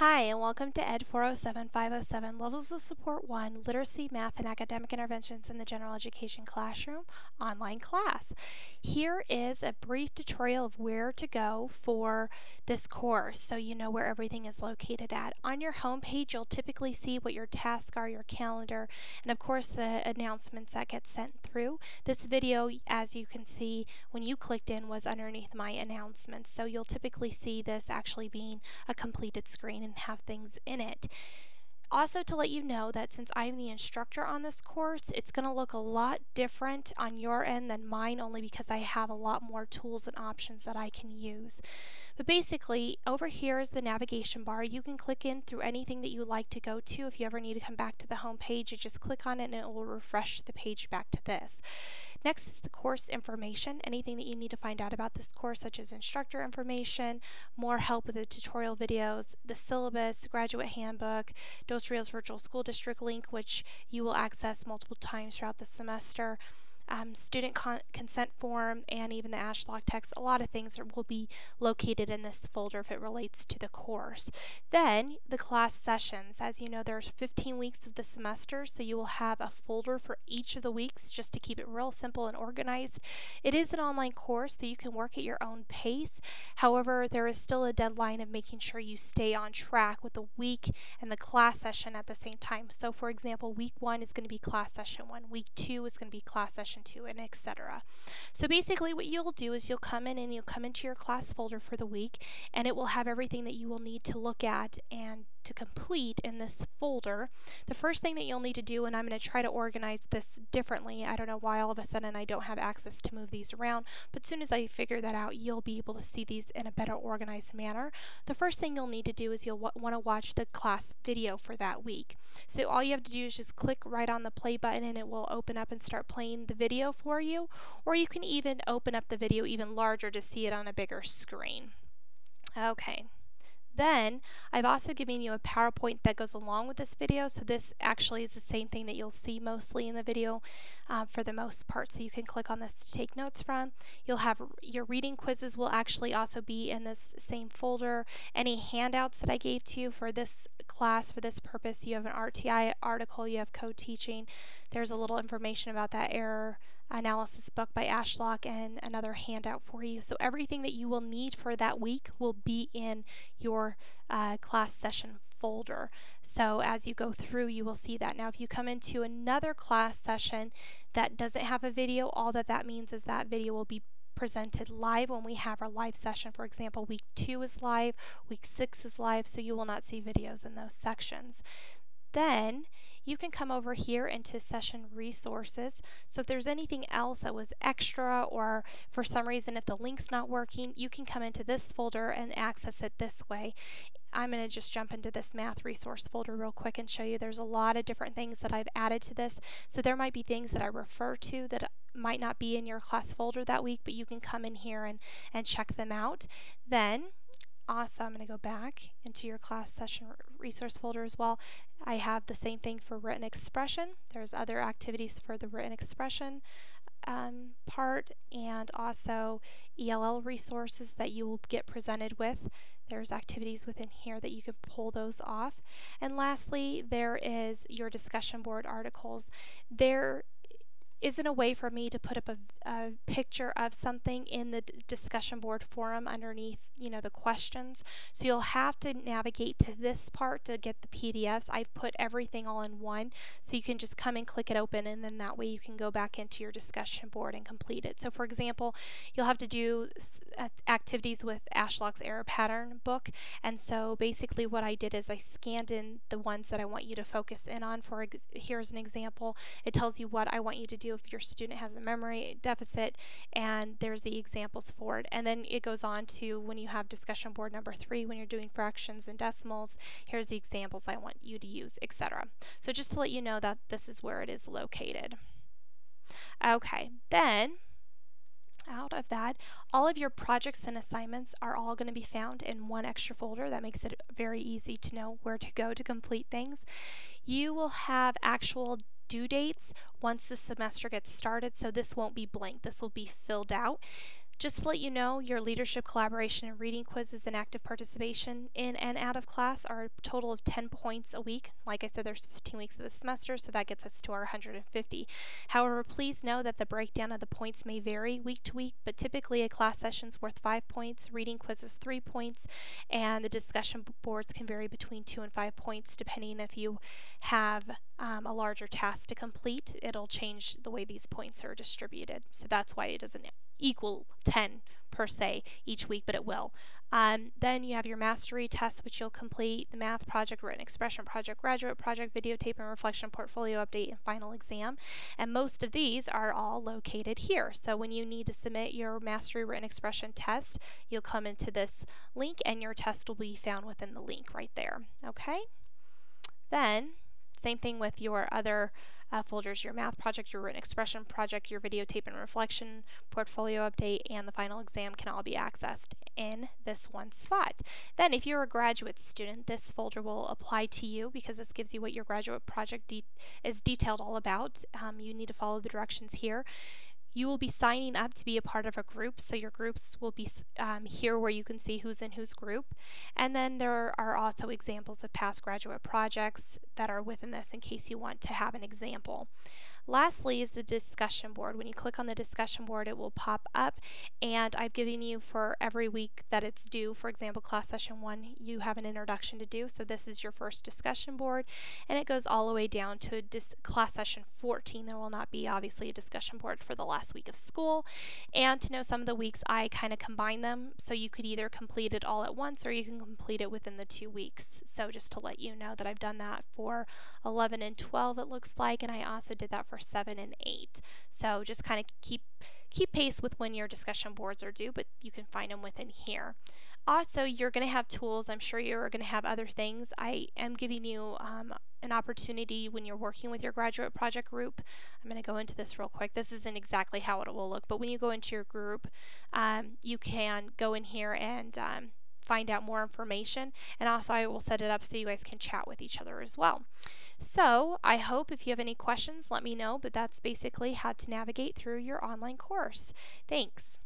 Hi, and welcome to Ed 407-507, Levels of Support 1, Literacy, Math, and Academic Interventions in the General Education Classroom online class. Here is a brief tutorial of where to go for this course so you know where everything is located at. On your home page, you'll typically see what your tasks are, your calendar, and of course the announcements that get sent through. This video, as you can see when you clicked in, was underneath my announcements, so you'll typically see this actually being a completed screen and have things in it. Also, to let you know that since I'm the instructor on this course, it's going to look a lot different on your end than mine, only because I have a lot more tools and options that I can use. But basically, over here is the navigation bar. You can click in through anything that you like to go to. If you ever need to come back to the home page, you just click on it and it will refresh the page back to this. Next is the course information, anything that you need to find out about this course, such as instructor information, more help with the tutorial videos, the syllabus, graduate handbook, Dos Rios Virtual School District link, which you will access multiple times throughout the semester, student consent form, and even the ASHLOC text. A lot of things will be located in this folder if it relates to the course. Then the class sessions. As you know, there's 15 weeks of the semester, so you will have a folder for each of the weeks just to keep it real simple and organized. It is an online course, so you can work at your own pace. However, there is still a deadline of making sure you stay on track with the week and the class session at the same time. So for example, week 1 is going to be class session 1, week 2 is going to be class session 2, and etc. So basically what you'll do is you'll come in and you'll come into your class folder for the week, and it will have everything that you will need to look at and to complete in this folder. The first thing that you'll need to do, and I'm going to try to organize this differently, I don't know why all of a sudden I don't have access to move these around, but as soon as I figure that out, you'll be able to see these in a better organized manner. The first thing you'll need to do is you'll want to watch the class video for that week. So all you have to do is just click right on the play button and it will open up and start playing the video for you, or you can even open up the video even larger to see it on a bigger screen. Okay. Then I've also given you a PowerPoint that goes along with this video, so this actually is the same thing that you'll see mostly in the video for the most part, so you can click on this to take notes from. You'll have your reading quizzes will actually also be in this same folder. Any handouts that I gave to you for this class, for this purpose, you have an RTI article, you have co-teaching, there's a little information about that error analysis book by ASHLOC, and another handout for you. So everything that you will need for that week will be in your class session folder. So as you go through, you will see that. Now if you come into another class session that doesn't have a video, all that means is that video will be presented live when we have our live session. For example, week 2 is live, week 6 is live, so you will not see videos in those sections. Then you can come over here into session resources. So if there's anything else that was extra, or for some reason if the link's not working, you can come into this folder and access it this way. I'm going to just jump into this math resource folder real quick and show you there's a lot of different things that I've added to this. So there might be things that I refer to that might not be in your class folder that week, but you can come in here and check them out. Then also, I'm going to go back into your class session resource folder as well. I have the same thing for written expression. There's other activities for the written expression part, and also ELL resources that you will get presented with. There's activities within here that you can pull those off. And lastly, there is your discussion board articles. There isn't a way for me to put up a picture of something in the discussion board forum underneath, the questions. So you'll have to navigate to this part to get the PDFs. I've put everything all in one, so you can just come and click it open, and then that way you can go back into your discussion board and complete it. So for example, you'll have to do activities with ASHLOC's error pattern book, and so basically what I did is I scanned in the ones that I want you to focus in on. Here's an example. It tells you what I want you to do if your student has a memory deficit, and there's the examples for it. And then it goes on to when you have discussion board number 3, when you're doing fractions and decimals, here's the examples I want you to use, etc. So just to let you know that this is where it is located. Okay, then out of that, all of your projects and assignments are all going to be found in one extra folder. That makes it very easy to know where to go to complete things. You will have actual due dates once the semester gets started, so this won't be blank. This will be filled out. Just to let you know, your leadership, collaboration, and reading quizzes and active participation in and out of class are a total of 10 points a week. Like I said, there's 15 weeks of the semester, so that gets us to our 150. However, please know that the breakdown of the points may vary week to week, but typically a class session is worth 5 points, reading quizzes 3 points, and the discussion boards can vary between 2 and 5 points depending if you have a larger task to complete. It'll change the way these points are distributed. So that's why it doesn't equal 10 per se each week, but it will. Then you have your mastery tests, which you'll complete, the math project, written expression project, graduate project, videotape and reflection, portfolio update, and final exam. And most of these are all located here. So when you need to submit your mastery written expression test, you'll come into this link and your test will be found within the link right there. Okay? Then, same thing with your other folders, your math project, your written expression project, your videotape and reflection, portfolio update, and the final exam can all be accessed in this one spot. Then if you're a graduate student, this folder will apply to you because this gives you what your graduate project is detailed all about. You need to follow the directions here. You will be signing up to be a part of a group, so your groups will be here where you can see who's in whose group. And then there are also examples of past graduate projects that are within this in case you want to have an example. Lastly is the discussion board. When you click on the discussion board, it will pop up, and I've given you for every week that it's due. For example, class session 1, you have an introduction to do, so this is your first discussion board, and it goes all the way down to class session 14. There will not be obviously a discussion board for the last week of school. And to know some of the weeks, I kind of combine them, so you could either complete it all at once or you can complete it within the 2 weeks. So just to let you know that I've done that for 11 and 12, it looks like, and I also did that for 7 and 8. So just kind of keep pace with when your discussion boards are due, but you can find them within here. Also, you're going to have tools. I'm sure you're going to have other things. I am giving you an opportunity when you're working with your graduate project group. I'm going to go into this real quick. This isn't exactly how it will look, but when you go into your group, you can go in here and find out more information, and also I will set it up so you guys can chat with each other as well. So I hope if you have any questions, let me know, but that's basically how to navigate through your online course. Thanks.